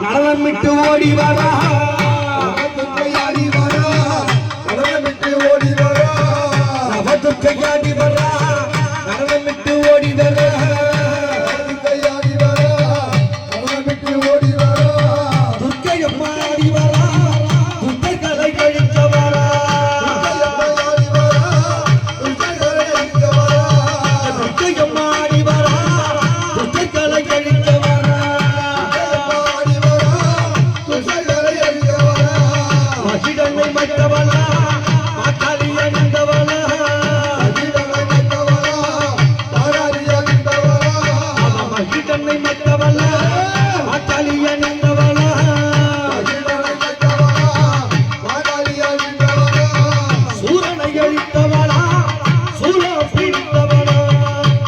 நடனமிட்டு ஓடி வரா துர்க்கையாடி வரா நடனமிட்டு ஓடி வரா துர்க்கையாடி வரா நடனமிட்டு ஓடி வரா துர்க்கையாடி வரா நடனமிட்டு ஓடி வரா துர்க்கையம்மா ஆடி வரா துர்க்கைகளை கழிக்க வரா துர்க்கையாடி வரா துர்க்கைகளை அழிக்க வரா துர்க்கையம்மா ஆடி வரா துர்க்கைகளை கழிக்க வரா துர்க்கையாடி வரா துர்க்கைகளை அழிக்க வரா மகிழனை மற்றவளா மாக்காளி அணிந்தவளா அகிலனை மற்றவளா பாராரி அழிந்தவளா மகிழனை மற்றவளா மாக்காளி அணிந்தவளா அகிலனை மற்றவளா பாராரி அழிந்தவளா சூரனை அழித்தவளா சூரம் பிடித்தவளா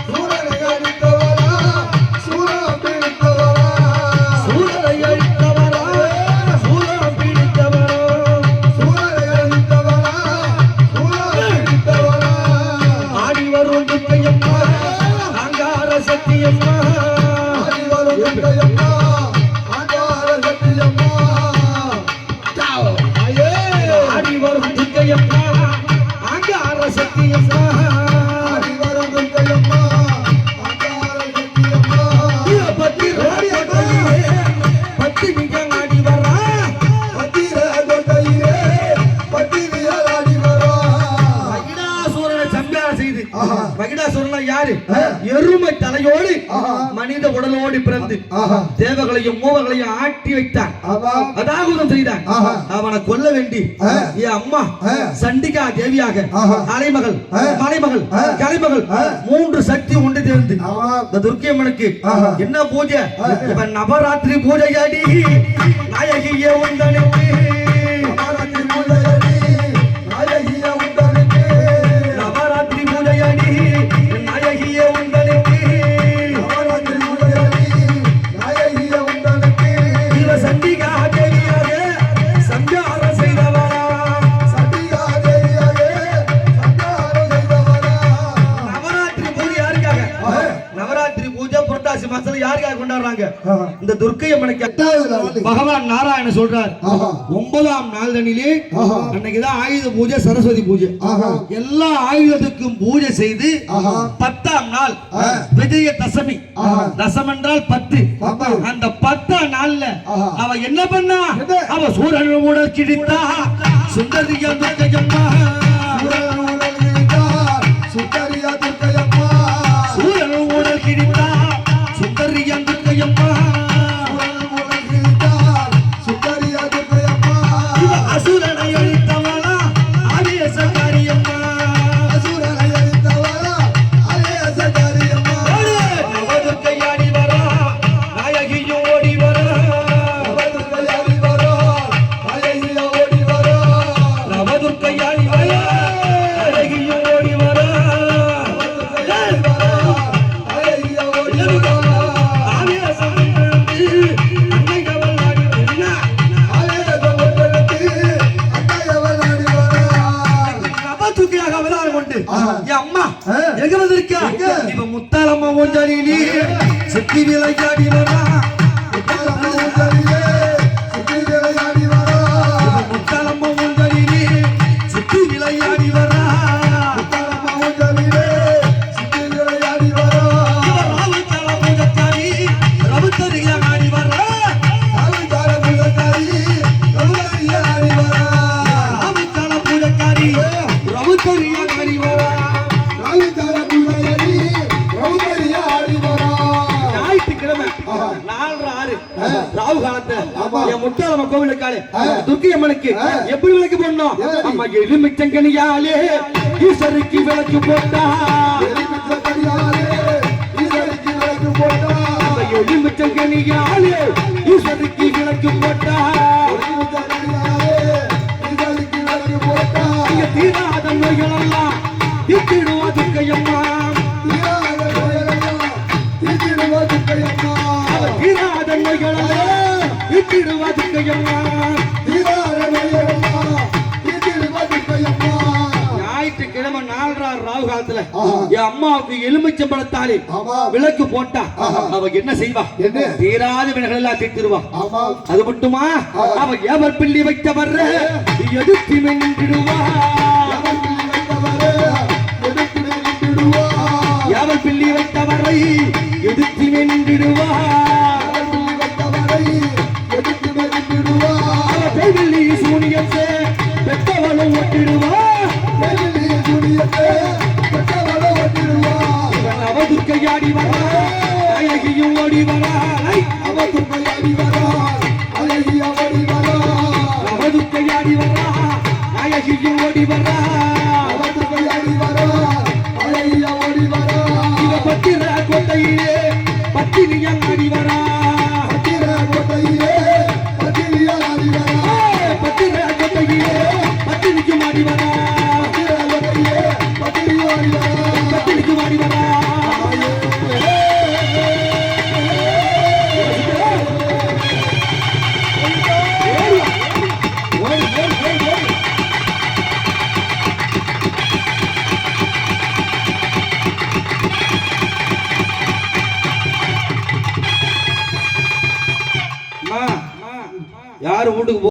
சூரனை அழித்தவளா சூரம் பிடித்தவளா சூரனை அழித்தவளா சூரம் பிடித்தவளா சூரனை அழித்தவளா சூரம் பிடித்தவளா ஆடி வரும் துர்க்கையம்மா அங்கார சக்தியம்மா ஆடி வரும் துர்க்கையம்மா ஆங்கார சக்தியம்மா ஐயே ஆடி வரும் துர்க்கையம்மா அங்கார சக்தியம்மா ஆடி வரும் துர்க்கையம்மா ஆங்கார சக்தியம்மா பத்தி பத்தி மிக ஆடி வரா பத்திர கொண்டையிலே பத்திரியால் ஆடி வரா மகிடாசூரனை சம்ஹாரம் செய்து ஆஹா. மகிடாசூரனா யாரு ஆ. எருமை தலையோடு ஆஹா. மனித உடலோடு பிறந்து ஆஹா தேவகளையும் மூவகளையும் ஆட்டி வைத்தான் ஆமா அதாகுதம் செய்தான் ஆஹா. அவனை கொல்ல வேண்டி ஆ. என் அம்மா ஆ. சண்டிகா தேவியாக ஆஹா. அலைமகள் ஆ. மலைமகள் ஆ. கலைமகள் ஆ. 3 சக்தி ஒன்று சேர்ந்து ஆமா இந்த துர்க்கையம்மனுக்கு ஆஹா. என்ன பூஜை ஆ. இவன் நவராத்திரி பூஜையாடி நாயகியே உந்தனுக்கு நவராத்திரி பூஜையடி நாயகிய உண்டனுக்கு நவராத்திரி பூஜையாடி நாயகியே உந்தனுக்கு நவராத்திரி பூஜையடி நாயகிய உண்டனுக்கு இவ சண்டிகா தேவியாக சஞ்சாரம் செய்தவா சத்தியா தேவியாகே சஞ்சாரம் செய்தவரா நவராத்திரி பூஜை யாருக்காக ஆஹா. நவராத்திரி பூஜை புரட்டாசி மாசத்துல யாருக்காக கொண்டாடுறாங்க ஆஹா. இந்த துர்க்கையம்மனுக்கு எட்டாவது நாள் பகவான் நாராயண சொல்றார் ஆஹா 9ஆம் நாள் தண்ணிலே ஆஹா. அன்னைக்குதான் ஆயுத பூஜை சரஸ்வதி பூஜை ஆஹா எல்லா ஆயுதத்துக்கும் பூஜை செய்து ஆஹா 10ஆம் நாள் ஆ. விஜய தசமி ஆஹா. தசம் என்றால் 10 பத்து. அந்த 10ஆம் நாள்ல ஆஹா. அவ என்ன பண்ணா என்ன? அவ சூரன் உடல் கிழித்தா சுந்தரியா துர்க்கையம்மா சூரன் உடல் கிழித்தார் சுந்தரியா துர்க்கையம்மா சூரன் உடல் கிழித்தா சுந்தரியா துர்க்கையம்மா சூரன் உடல் கிழித்தார் சுந்தரியா துர்க்கையம்மா இவ அசுரனை அழித்தவளா ஆவேசக்காரியம்மா அசுரனை அழித்தவரா அலேசகாரியம்மா நவதுர்க்கையாடி வரா நாயகியும் ஓடி வரா நவதுர்க்கையாடி வரா நாயகிய ஓடி வரா நவதுர்க்கையாடி வரா நாயகியும் ஓடி வரா நவதுர்க்கையாடி வரா நாயகிய ஓடி வரா ஆவேசம் இழந்து அன்னையவள் ஆடி என்ன ஆலேசம் ஒன்றெடுத்து அன்னையவள் ஆடி வரா நவதுர்க்கையாக அவதாரம் கொண்டு ஆஹா. என் அம்மா ஆ. எங்க வந்திருக்கா எங்க? இவ முத்தாலம்மா ஒன்றி சித்தி விளையாடி வரா முத்தாலம்மா ஊஞ்சலிலே சுத்திகளை ஆடி வரா முத்தாலம்மா ஒன்றி சித்தி விளையாடி வரா முத்தாலம்மா ஊஞ்சலிலே சுத்திகளை ஆடி வரா ராவுத்தல பூஜக்காரி ரவுத்தரியா ஆடி வரா ஆவிதார பூஜைக்காரி ரவுதரியா ஆடி வரா ராவுத்தல பூஜக்காரி ரவுத்தரியா ஆடி வரா ஆவிதார பூஜைக்காரி ரவுதரியா ஆடி வரா ஞாயிற்றுக்கிழமை ஆஹா. 4:06 ராவு காலத்துல ஆமா. என் முத்தாலம்ம கோவிலுக்காலே ஆ. துர்க்கை அம்மனுக்கு ஆ. எப்படி விளக்கு போடணும் எப்படி? அம்மா எலுமிச்சங்கனியாலே ஈஸ்வருக்கு விளக்கு போட்டா எரிமிச்ச கரியாலே ஈசனுக்கு விளக்கு போட்டா எலுமிச்சங்கனியாலே ஈஸ்வருக்கு விளக்கு போட்டா எரிமிச்ச கரியாலே ஈசனுக்கு விளக்கு போட்டா இங்க தீராத நோய்களெல்லாம் தீர்த்திடுவா துர்க்கையம்மா தீராத நோயெல்லாம் தீர்த்திடுவா துர்க்கையம்மா தீராத நோய்களெல்லாம் தீர்த்திடுவா துர்க்கையம்மா தீராத நோயெல்லாம் தீர்த்திடுவா துர்க்கையம்மா ஞாயிற்றுக்கிழமை 4:06 ராவு காலத்துல ஆஹா. என் அம்மாவுக்கு எலுமிச்சம்பழத்தாலே ஆமா. விளக்கு போட்டா ஆஹா. அவ என்ன செய்வா? என்ன? தீராத வினைகள் எல்லாம் தீர்த்திருவா. ஆமா. அது மட்டுமா? ஆஹா. அவ ஏவர் பிள்ளி வைத்த வர்ற எதிர்த்து நின்றுடுவா. ஏவர் பிள்ளி வைத்த வரை எதிர்த்து நின்றுடுவா. அவ கைவெள்ளி சூனியத்தை பெற்றவளும் ஒட்டிடுவா. அவதுர்க்கையாடி வரா, அழகியும் ஓடி வரா. அவதுர்க்கையாடி வரா, அழகியும் ஓடி வரா. இவ பத்திர கோட்டையிலே பத்தினியாடி வரா. பத்திர கோட்டையிலே பத்தினிக்கும் ஆடி வரா. பத்தினிக்கும் ஆடி வரா. யாரு வீட்டுக்கு